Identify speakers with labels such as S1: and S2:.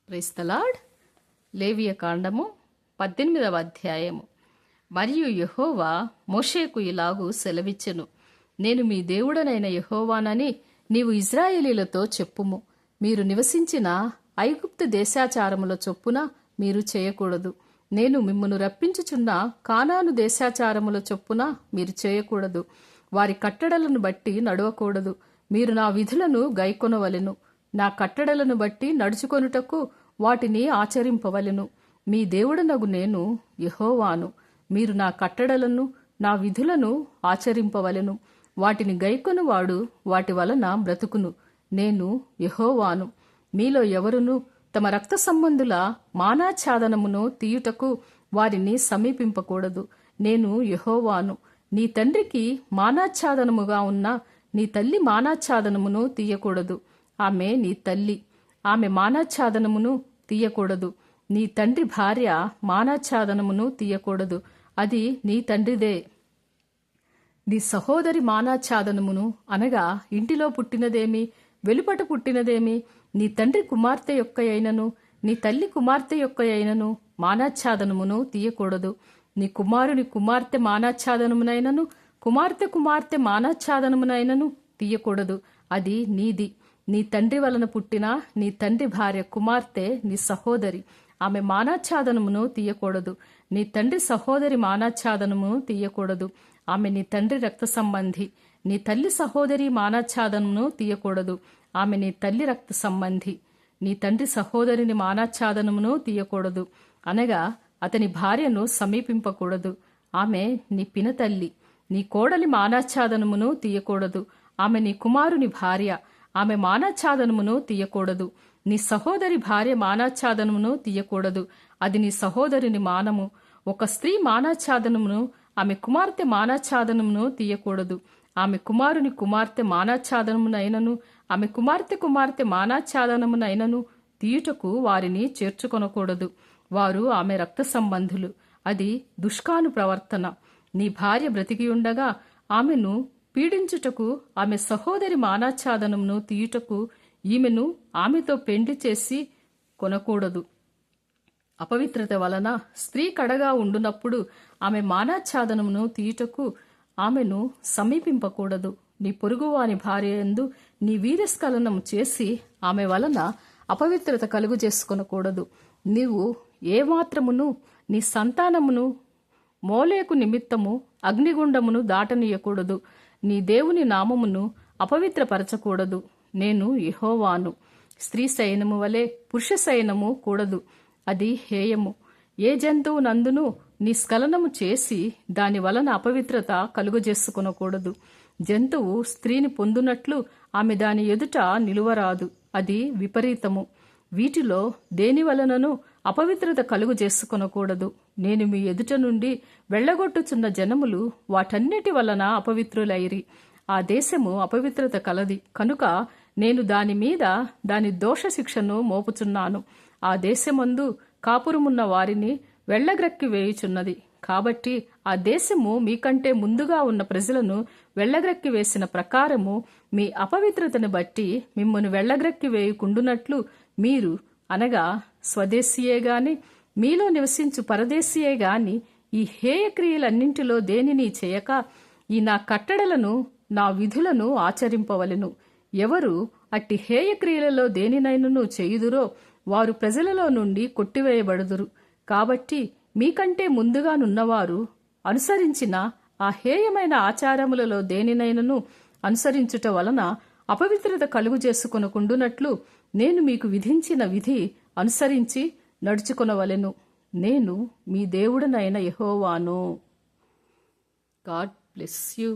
S1: Praise the lord. లేవియ కాండము 18వ అధ్యాయము. మరియు యెహోవా మోషేకు ఇలాగు సెలవిచ్చెను, నేను మీ దేవుడనైన యెహోవానని నీవు ఇశ్రాయేలీలతో చెప్పుము. మీరు నివసించిన ఐగుప్తు దేశాచారముల చొప్పున మీరు చేయకూడదు. నేను మిమ్మును రప్పించుచున్న కానాను దేశాచారముల చొప్పున మీరు చేయకూడదు. వారి కట్టడలను బట్టి నడవకూడదు. మీరు నా విధులను గైకొనవలెను. నా కట్టడలను బట్టి నడుచుకొనుటకు వాటిని ఆచరింపవలెను. మీ దేవుడనగు నేను యెహోవాను. మీరు నా కట్టడలను నా విధులను ఆచరింపవలెను. వాటిని గైకొనువాడు వాటి వలన బ్రతుకును. నేను యెహోవాను. మీలో ఎవరును తమ రక్త సంబంధుల మానాఛాదనమును తీయుటకు వారిని సమీపింపకూడదు. నేను యెహోవాను. నీ తండ్రికి మానాఛాదనముగా ఉన్న నీ తల్లి మానాఛాదనమును తీయకూడదు. ఆమె నీ తల్లి. ఆమె మానాఛాదనమును తీయకూడదు. నీ తండ్రి భార్య మానాఛాదనమును తీయకూడదు. అది నీ తండ్రిదే. నీ సహోదరి మానాఛాదనమును అనగా ఇంటిలో పుట్టినదేమి, వెలుపట పుట్టినదేమి, నీ తండ్రి కుమార్తె యొక్క అయినను నీ తల్లి కుమార్తె యొక్క అయినను మానాఛాదనమును తీయకూడదు. నీ కుమారుని కుమార్తె మానాఛాదనమునైనను కుమార్తె కుమార్తె మానాఛాదనమునైనను తీయకూడదు. అది నీది. నీ తండ్రి వలన పుట్టిన నీ తండ్రి భార్య కుమార్తె నీ సహోదరి. ఆమె మానాఛాదనమును తీయకూడదు. నీ తండ్రి సహోదరి మానాఛాదనమును తీయకూడదు. ఆమె నీ తండ్రి రక్త సంబంధి. నీ తల్లి సహోదరి మానాఛాదనమును తీయకూడదు. ఆమె నీ తల్లి రక్త సంబంధి. నీ తండ్రి సహోదరిని మానాఛాదనమును తీయకూడదు అనగా అతని భార్యను సమీపింపకూడదు. ఆమె నీ పినతల్లి. నీ కోడలి మానాఛాదనమును తీయకూడదు. ఆమె నీ కుమారుని భార్య. ఆమె మానాఛాదనమును తీయకూడదు. నీ సహోదరి భార్య మానాఛాదనమును తీయకూడదు. అది నీ సహోదరుని మానము. ఒక స్త్రీ మానాఛాదనమును ఆమె కుమార్తె మానాఛాదనమును తీయకూడదు. ఆమె కుమారుని కుమార్తె మానాఛాదనమునైనను ఆమె కుమార్తె కుమార్తె మానాఛాదనమునైనను తీయుటకు వారిని చేర్చుకొనకూడదు. వారు ఆమె రక్త సంబంధులు. అది దుష్కాను ప్రవర్తన. నీ భార్య బ్రతికియుండగా ఆమెను పీడించుటకు ఆమె సహోదరి మానాఛాదనమును తీయుటకు ఈమెను ఆమెతో పెండ్లి చేసి కొనకూడదు. అపవిత్రత వలన స్త్రీ కడగా ఉండునప్పుడు ఆమె మానాఛాదనమును తీయుటకు ఆమెను సమీపింపకూడదు. నీ పొరుగువాని భార్య యందు నీ వీర్యస్ఖలనం చేసి ఆమె వలన అపవిత్రత కలుగు చేసుకొనకూడదు. నీవు ఏమాత్రమును నీ సంతానమును మోలేకు నిమిత్తము అగ్నిగుండమును దాటనీయకూడదు. నీ దేవుని నామమును అపవిత్రపరచకూడదు. నేను యెహోవాను. స్త్రీ శయనము వలె పురుష శయనము కూడదు. అది హేయము. ఏ జంతువు నందును నీ స్ఖలనము చేసి దాని వలన అపవిత్రత కలుగజేసుకొనకూడదు. జంతువు స్త్రీని పొందునట్లు ఆమె దాని ఎదుట నిలువరాదు. అది విపరీతము. వీటిలో దేని వలనను అపవిత్రత కలుగు చేసుకొనకూడదు. నేను మీ ఎదుట నుండి వెళ్లగొట్టుచున్న జనములు వాటన్నిటి వలన అపవిత్రులైరి. ఆ దేశము అపవిత్రత కలది కనుక నేను దాని మీద దాని దోష శిక్షను మోపుచున్నాను. ఆ దేశమందు కాపురమున్న వారిని వెళ్లగ్రక్కి వేయుచున్నది. కాబట్టి ఆ దేశము మీకంటే ముందుగా ఉన్న ప్రజలను వెళ్లగ్రక్కి వేసిన ప్రకారము మీ అపవిత్రతను బట్టి మిమ్మల్ని వెళ్లగ్రక్కి వేయుకుండునట్లు మీరు అనగా స్వదేశీయే గాని మీలో నివసించు పరదేశీయే గాని ఈ హేయ క్రియలన్నింటిలో దేనిని చేయక ఈ నా కట్టడలను నా విధులను ఆచరింపవలెను. ఎవరు అట్టి హేయ క్రియలలో దేనినైనను చేయుదురో వారు ప్రజలలో నుండి కొట్టివేయబడుదురు. కాబట్టి మీకంటే ముందుగానున్నవారు అనుసరించిన ఆ హేయమైన ఆచారములలో దేనినైనను అనుసరించుట వలన అపవిత్రత కలుగు చేసుకొనకుండునట్లు నేను మీకు విధించిన విధి అనుసరించి నడుచుకొనవలెను. నేను మీ దేవుడనైన యెహోవాను. God bless you.